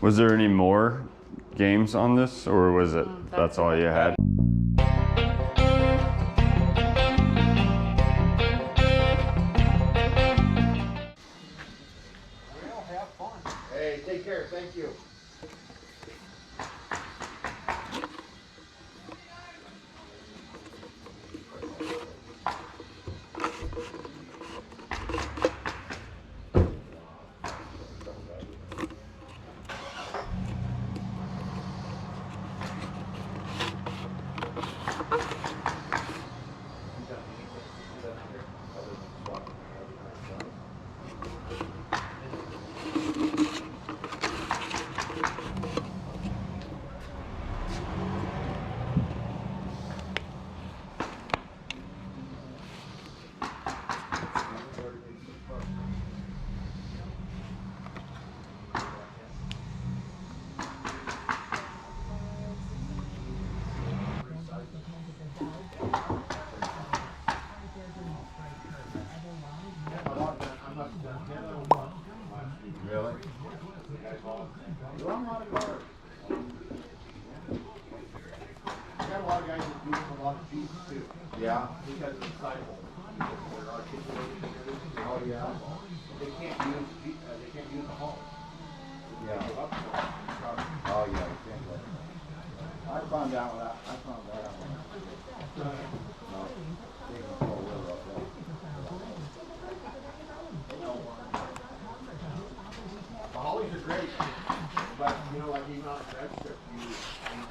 Was there any more games on this, or was it that's all you had? Well, have fun. Hey, take care. Thank you. Really? Run a lot of cars. I got a lot of guys that do a lot of Jeeps too. Yeah. Because of the cycle. They're articulated. Oh yeah. They can't use the home. Yeah. Oh yeah, you can't let it. I found out that. No. They can pull a wheel up there. The Hollies are great, but you know, like even on a drag strip, you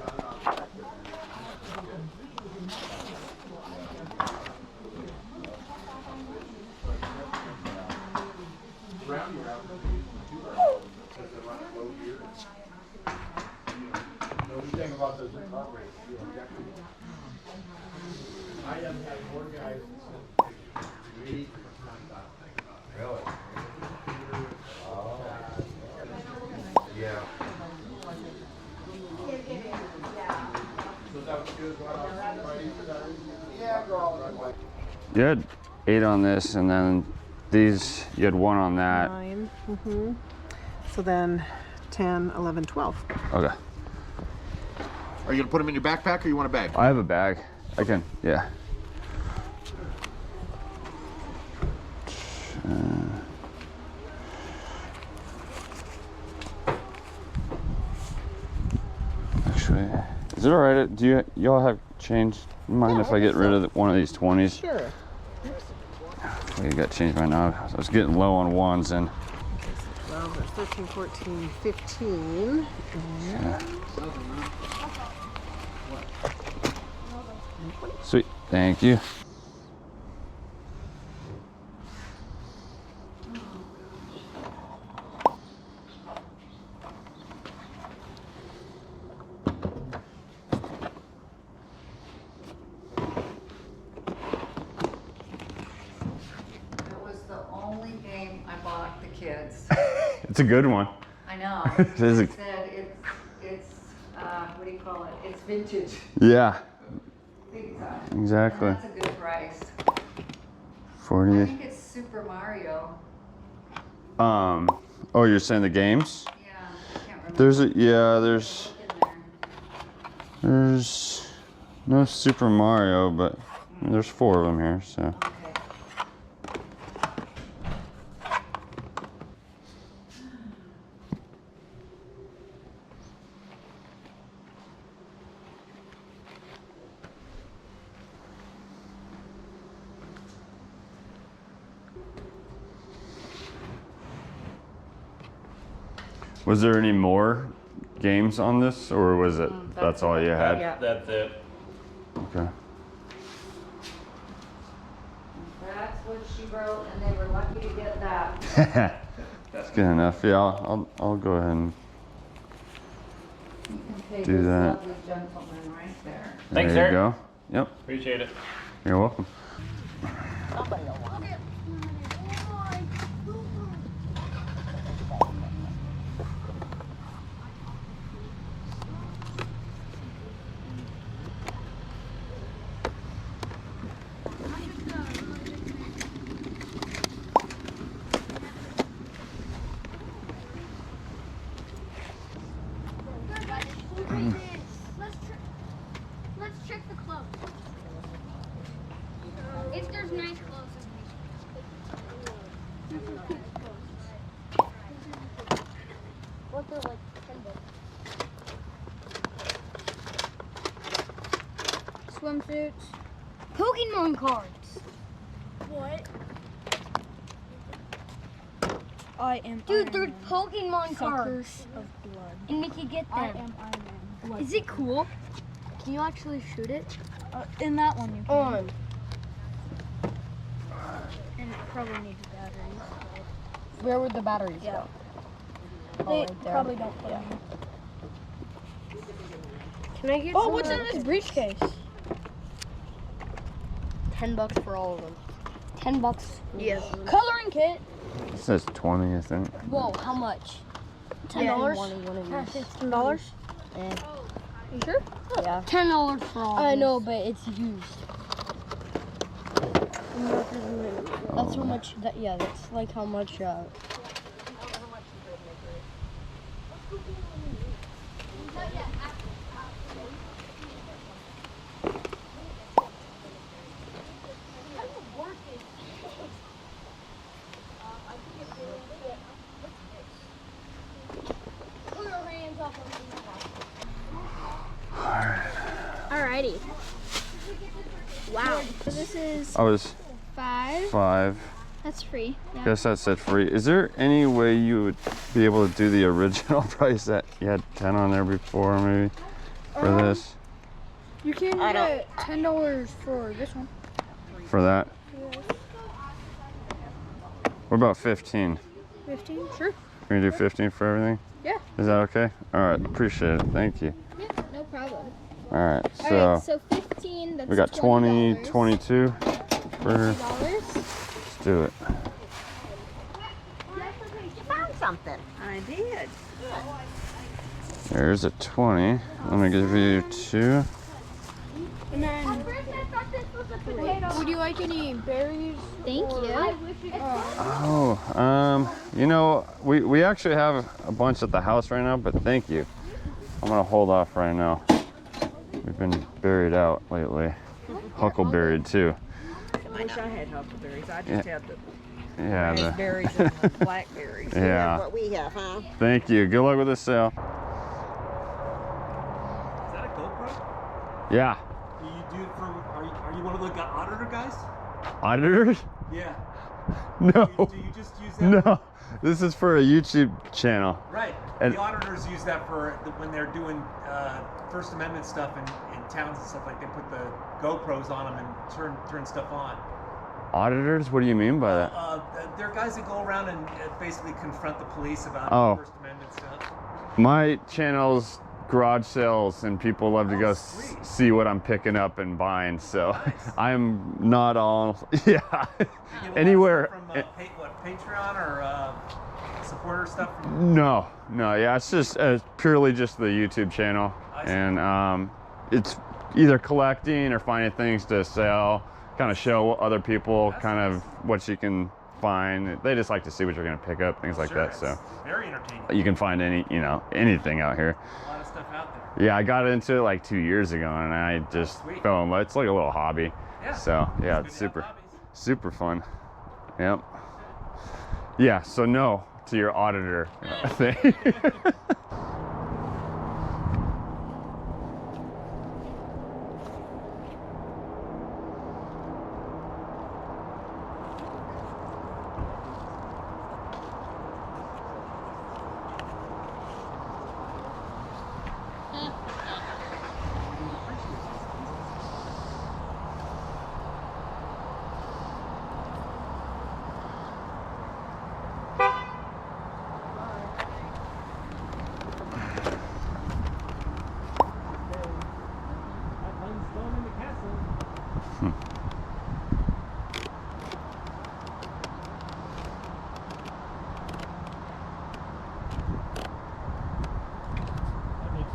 got it on a drag strip. Around your house, because they run a low gear. The thing about those car races, you know, I have had more guys really. Really? Yeah. You had 8 on this, and then these, you had 1 on that. 9. So then 10, 11, 12. Okay. Are you gonna put them in your backpack, or you want a bag? I have a bag. I can, yeah. Actually, is it all right? Do y'all have change? Mind if I get rid of one of these 20s? Sure. We got change right now. I was getting low on ones, and 12, 13, 14, 15. yeah. Sweet, thank you. It's a good one. I know. It is It's what do you call it? It's vintage. Yeah. Big time. Exactly. And that's a good price. 40. I think it's Super Mario. Oh, you're saying the games? Yeah, I can't remember. There's no Super Mario, but there's 4 of them here, so. Okay. Was there any more games on this, or was it that's all you had? Yeah. That's it. Okay. That's what she wrote, and they were lucky to get that. That's good enough. Yeah, I'll go ahead and You can pay do this that. lovely gentleman right there. Thanks, there sir. you go. Yep. Appreciate it. You're welcome. What they're like $10. Swimsuits. Pokemon cards. What? I am. Dude, they're Pokemon cards of blood, and we can get them. I am Iron Man. Is it cool? Can you actually shoot it? In that one, you can. On. And it probably needs batteries. Where would the batteries Yeah. go? They Right there. probably don't put them in. Can I get? Oh, some what's of in that? this briefcase? $10 for all of them. $10. Yes. Coloring kit. It says 20, I think. Whoa, how much? $10. One of these. $10. Eh, You sure? yeah. $10 for all. I know, but it's used. That's how much. Yeah, that's like how much. Alrighty. Wow. So this is I was 5. 5. That's free. Yeah. Guess that said free. Is there any way you would be able to do the original price that you had 10 on there before, maybe, for this? You can get $10 for this one. For that? What about 15? 15? Sure. Can we do 15 for everything? Yeah. Is that okay? All right, appreciate it. Thank you. Yeah, no problem. All right, Alright, so so 15, that's we got 20, $20. 22 for, $20. let's do it. You found something. I did. There's a 20. Let me give you 2. And then, would you like any berries? Thank you. Oh, you know, we actually have a bunch at the house right now, but thank you. I'm gonna hold off right now. We've been buried out lately. Huckleberried too. I wish I had huckleberries. I just had the Yeah. raspberries and the blackberries. Yeah. That's what we have, huh? Thank you. Good luck with the sale. Is that a GoPro? Yeah. Do you do it for? Are you one of the auditor guys? Auditors? Yeah. No. Do you just use that? No. This is for a YouTube channel. Right. And- the auditors use that for when they're doing First Amendment stuff in towns and stuff. Like they put the GoPros on them and turn stuff on. Auditors? What do you mean by that? They're guys that go around and basically confront the police about Oh. First Amendment stuff. My channel's garage sales, and people love to go sweet. see what I'm picking up and buying. So Nice. I'm not all, yeah, You get a lot of anywhere. stuff from Patreon or supporter stuff from No, yeah, it's just purely just the YouTube channel, I see. and it's either collecting or finding things to sell, kind of show other people That's kind nice. of what you can find. They just like to see what you're gonna pick up, things like Sure, that. it's So very entertaining. you can find anything out here. A lot of stuff out there. Yeah, I got into it like 2 years ago, and I just Sweet. fell in love. It's like a little hobby. Yeah. So yeah, Good it's to have super, hobbies. super fun. Yep. Yeah. So no to your auditor thing.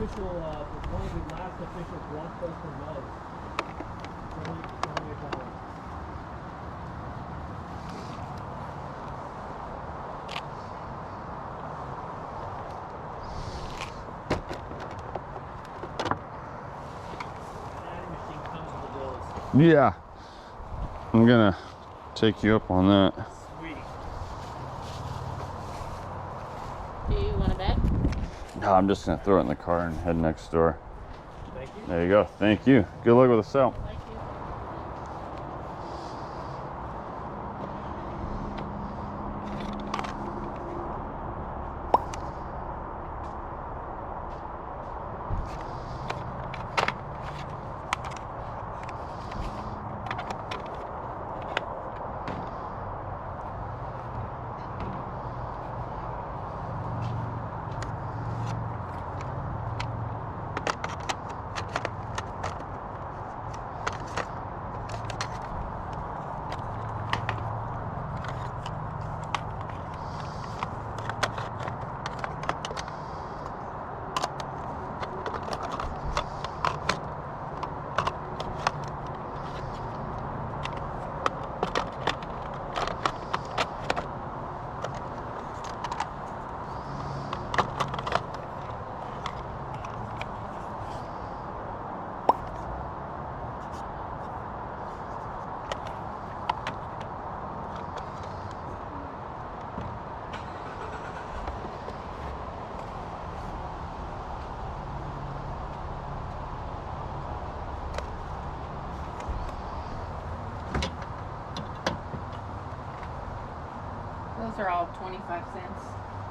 Official, one of the last official blockbuster mugs. Yeah. I'm gonna take you up on that. Sweet. Do you want to bet? No, I'm just gonna throw it in the car and head next door. Thank you. There you go. Thank you. Good luck with the sale. Thank you. Those are all 25 cents.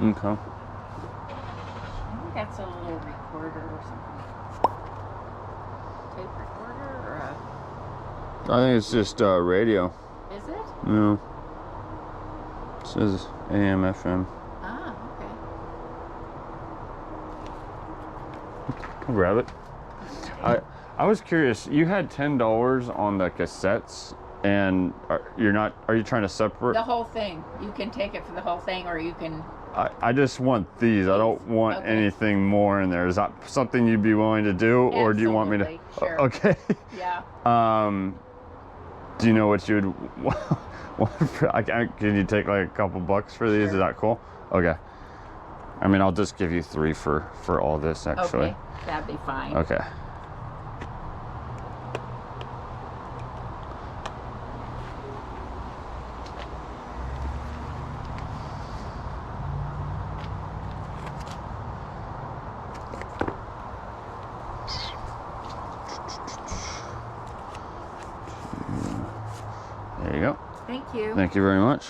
Okay. I think that's a little recorder or something. Tape recorder or I think it's just radio. is it? Yeah. It says AM, FM. Ah, okay. I'll grab it. I was curious. You had $10 on the cassettes, and are you trying to separate? The whole thing. You can take it for the whole thing, or you can. I just want these. I don't want Okay. anything more in there. Is that something you'd be willing to do, or do you want me to? Absolutely, sure. Okay. Yeah. Do you know what you would want can you take like a couple bucks for these? Sure. Is that cool? Okay. I mean, I'll just give you 3 for all this actually. Okay, that'd be fine. Okay. There you go. Thank you. Thank you very much.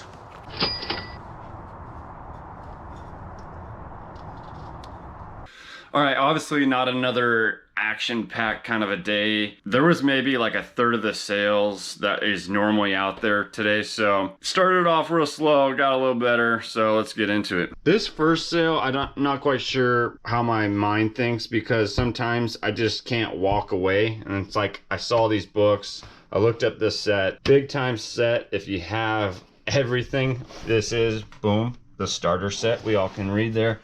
All right, obviously not another action-packed kind of a day. There was maybe like a third of the sales that is normally out there today, so started off real slow, got a little better, so let's get into it. This first sale, I'm not quite sure how my mind thinks, because sometimes I just can't walk away, and it's like I saw these books, I looked up this set, big time set. If you have everything, this is, boom, the starter set we all can read there.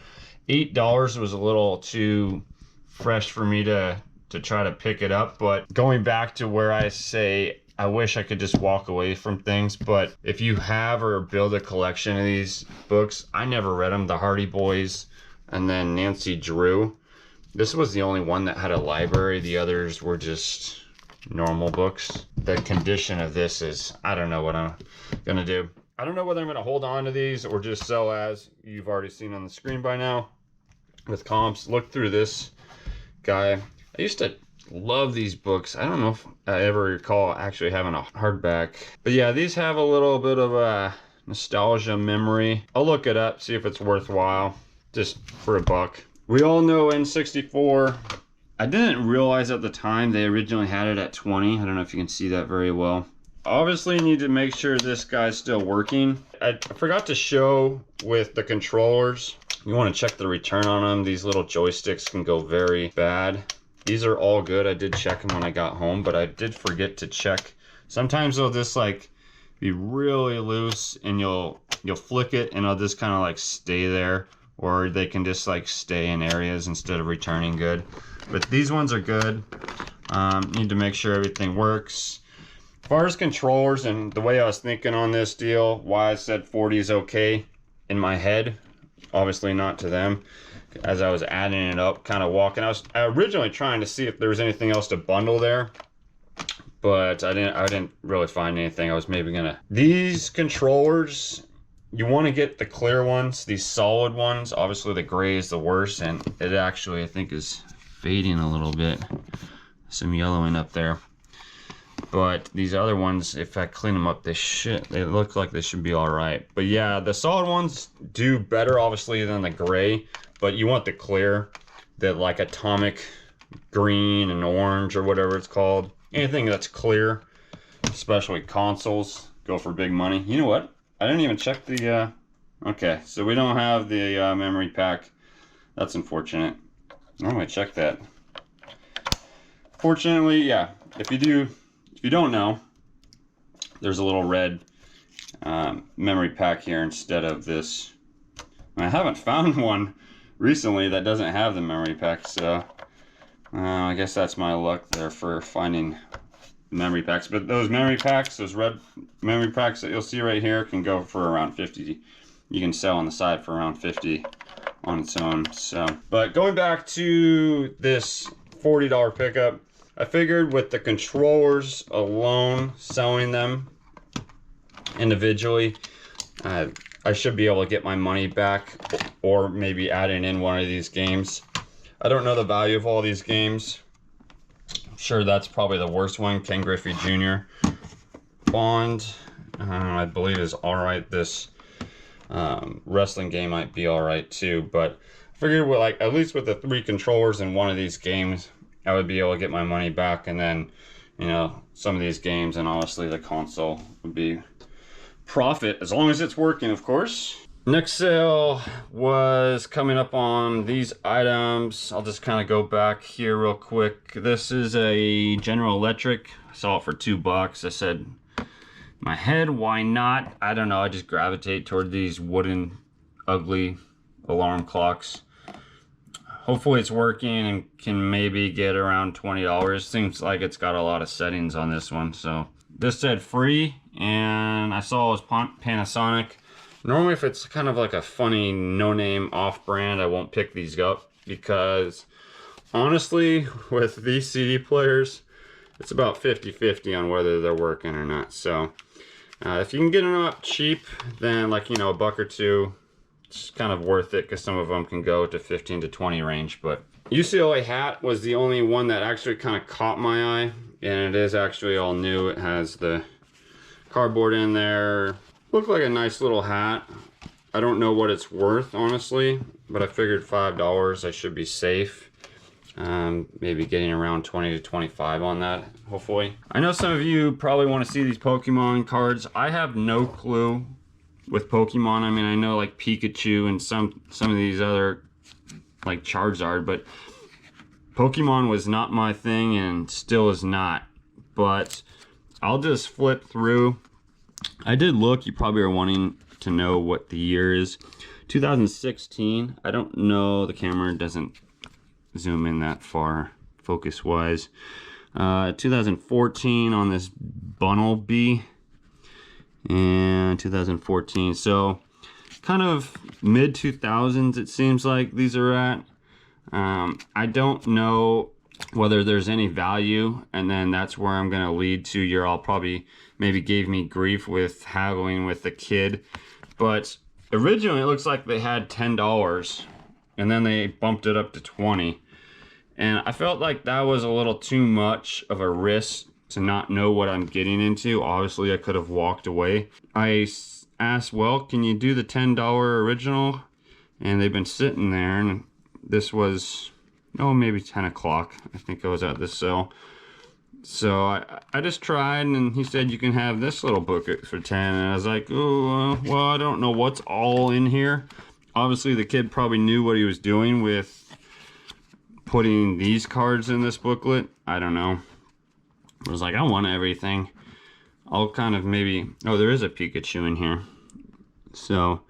$8 was a little too fresh for me to try to pick it up, but going back to where I say I wish I could just walk away from things, but if you have or build a collection of these books, I never read them, the Hardy Boys and then Nancy Drew. This was the only one that had a library. The others were just normal books. The condition of this is, I don't know what I'm gonna do. I don't know whether I'm gonna hold on to these or just sell, as you've already seen on the screen by now with comps. Look through this guy. I used to love these books. I don't know if I ever recall actually having a hardback, but yeah, these have a little bit of a nostalgia memory. I'll look it up, see if it's worthwhile, just for $1. We all know N64. I didn't realize at the time they originally had it at 20. I don't know if you can see that very well. Obviously, you need to make sure this guy's still working. I forgot to show with the controllers. You want to check the return on them. These little joysticks can go very bad. These are all good. I did check them when I got home, but I did forget to check. Sometimes they'll just like be really loose, and you'll flick it and it'll just kind of like stay there, or they can just like stay in areas instead of returning good. But these ones are good. Need to make sure everything works. As far as controllers and the way I was thinking on this deal, why I said 40 is okay in my head, obviously not to them, as I was adding it up, kind of walking. I was originally trying to see if there was anything else to bundle there, but I didn't really find anything. I was maybe gonna, these controllers, you want to get the clear ones, these solid ones. Obviously the gray is the worst, and it actually I think is fading a little bit. Some yellowing up there. But these other ones, if I clean them up, they look like they should be all right. But yeah, the solid ones do better obviously than the gray, but you want the clear, the like atomic green and orange or whatever it's called. Anything that's clear, especially consoles, go for big money. You know what? I didn't even check the, okay, so we don't have the memory pack. That's unfortunate. Normally check that. Fortunately, yeah, if you don't know, there's a little red memory pack here instead of this. I haven't found one recently that doesn't have the memory pack, so I guess that's my luck there for finding memory packs. But those memory packs, those red memory packs that you'll see right here, can go for around 50. You can sell on the side for around 50 on its own. So, but going back to this $40 pickup, I figured with the controllers alone, selling them individually, I should be able to get my money back, or maybe adding in one of these games. I don't know the value of all these games. I'm sure that's probably the worst one. Ken Griffey Jr. Bond, I believe is alright. This wrestling game might be alright too, but I figured with like at least with the 3 controllers in one of these games, I would be able to get my money back, and then, you know, some of these games and honestly the console would be profit, as long as it's working, of course. Next sale was coming up on these items. I'll just kind of go back here real quick. This is a General Electric. I saw it for $2. I said, my head, why not? I don't know, I just gravitate toward these wooden, ugly alarm clocks. Hopefully it's working and can maybe get around $20. Seems like it's got a lot of settings on this one. So this said free, and I saw it was Panasonic. Normally if it's kind of like a funny no-name off-brand, I won't pick these up, because honestly with these CD players, it's about 50-50 on whether they're working or not. So if you can get them up cheap, then like, you know, $1 or $2, it's kind of worth it, because some of them can go to 15 to 20 range. But UCLA hat was the only one that actually kind of caught my eye, and it is actually all new. It has the cardboard in there. Looked like a nice little hat. I don't know what it's worth honestly, but I figured $5 I should be safe. Maybe getting around 20 to 25 on that, hopefully. I know some of you probably want to see these Pokemon cards. I have no clue with Pokemon. I mean, I know like Pikachu and some of these other like Charizard, but Pokemon was not my thing and still is not. But I'll just flip through. I did look, you probably are wanting to know what the year is. 2016. I don't know, the camera doesn't zoom in that far focus wise. 2014 on this Bunnelby, and 2014, so kind of mid 2000s it seems like these are at. I don't know whether there's any value, and then that's where I'm gonna lead to. You're all probably maybe gave me grief with haggling with the kid, but originally it looks like they had $10 and then they bumped it up to 20, and I felt like that was a little too much of a risk to not know what I'm getting into. Obviously I could have walked away. I asked, well, can you do the $10 original? And they've been sitting there, and this was, oh, maybe 10 o'clock. I think I was at this sale. So I just tried, and he said you can have this little booklet for 10, and I was like, oh, well, I don't know what's all in here. Obviously the kid probably knew what he was doing with putting these cards in this booklet. I don't know. I was like, I want everything. I'll kind of maybe, oh, there is a Pikachu in here. So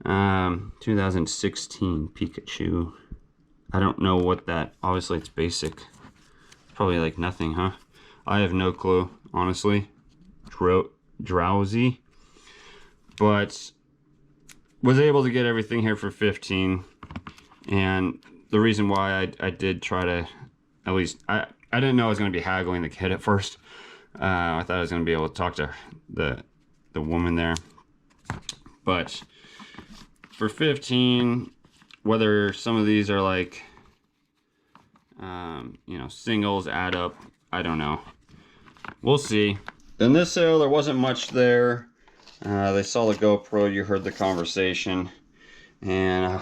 2016 Pikachu. I don't know what that, obviously it's basic. Probably like nothing, huh? I have no clue, honestly. Drowsy. But was able to get everything here for 15. And the reason why I did try to, at least, I didn't know I was going to be haggling the kid at first. I thought I was going to be able to talk to the woman there. But for 15, whether some of these are like, you know, singles add up, I don't know. We'll see. In this sale, there wasn't much there. They saw the GoPro, you heard the conversation, and I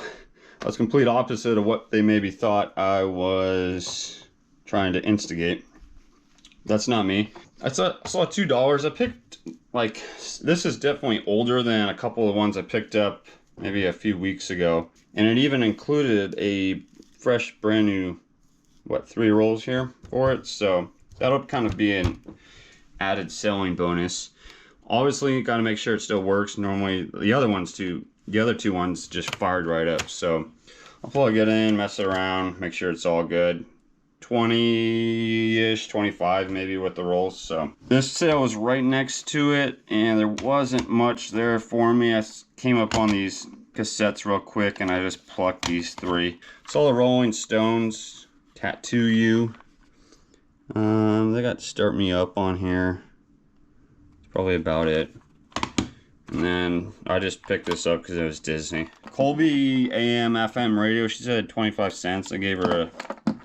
was complete opposite of what they maybe thought I was trying to instigate. That's not me. I saw $2. I picked, like, this is definitely older than a couple of ones I picked up maybe a few weeks ago. And it even included a fresh, brand new, what, 3 rolls here for it. So that'll kind of be an added selling bonus. Obviously, you got to make sure it still works. Normally, the other two ones just fired right up. So I'll plug it in, mess it around, make sure it's all good. 20-ish, 25 maybe with the rolls. So this sale was right next to it, and there wasn't much there for me. I came up on these cassettes real quick, and I just plucked these 3. Saw the Rolling Stones Tattoo You. They got Start Me Up on here. That's probably about it. And then I just picked this up because it was Disney. Colby AM FM radio. She said 25 cents. I gave her a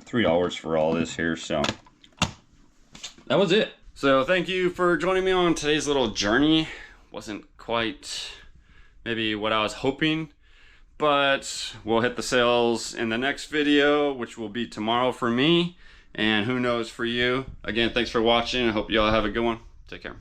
$3 for all this here, so that was it. So thank you for joining me on today's little journey. Wasn't quite maybe what I was hoping, but we'll hit the sales in the next video, which will be tomorrow for me, and who knows for you. Again, thanks for watching. I hope you all have a good one. Take care.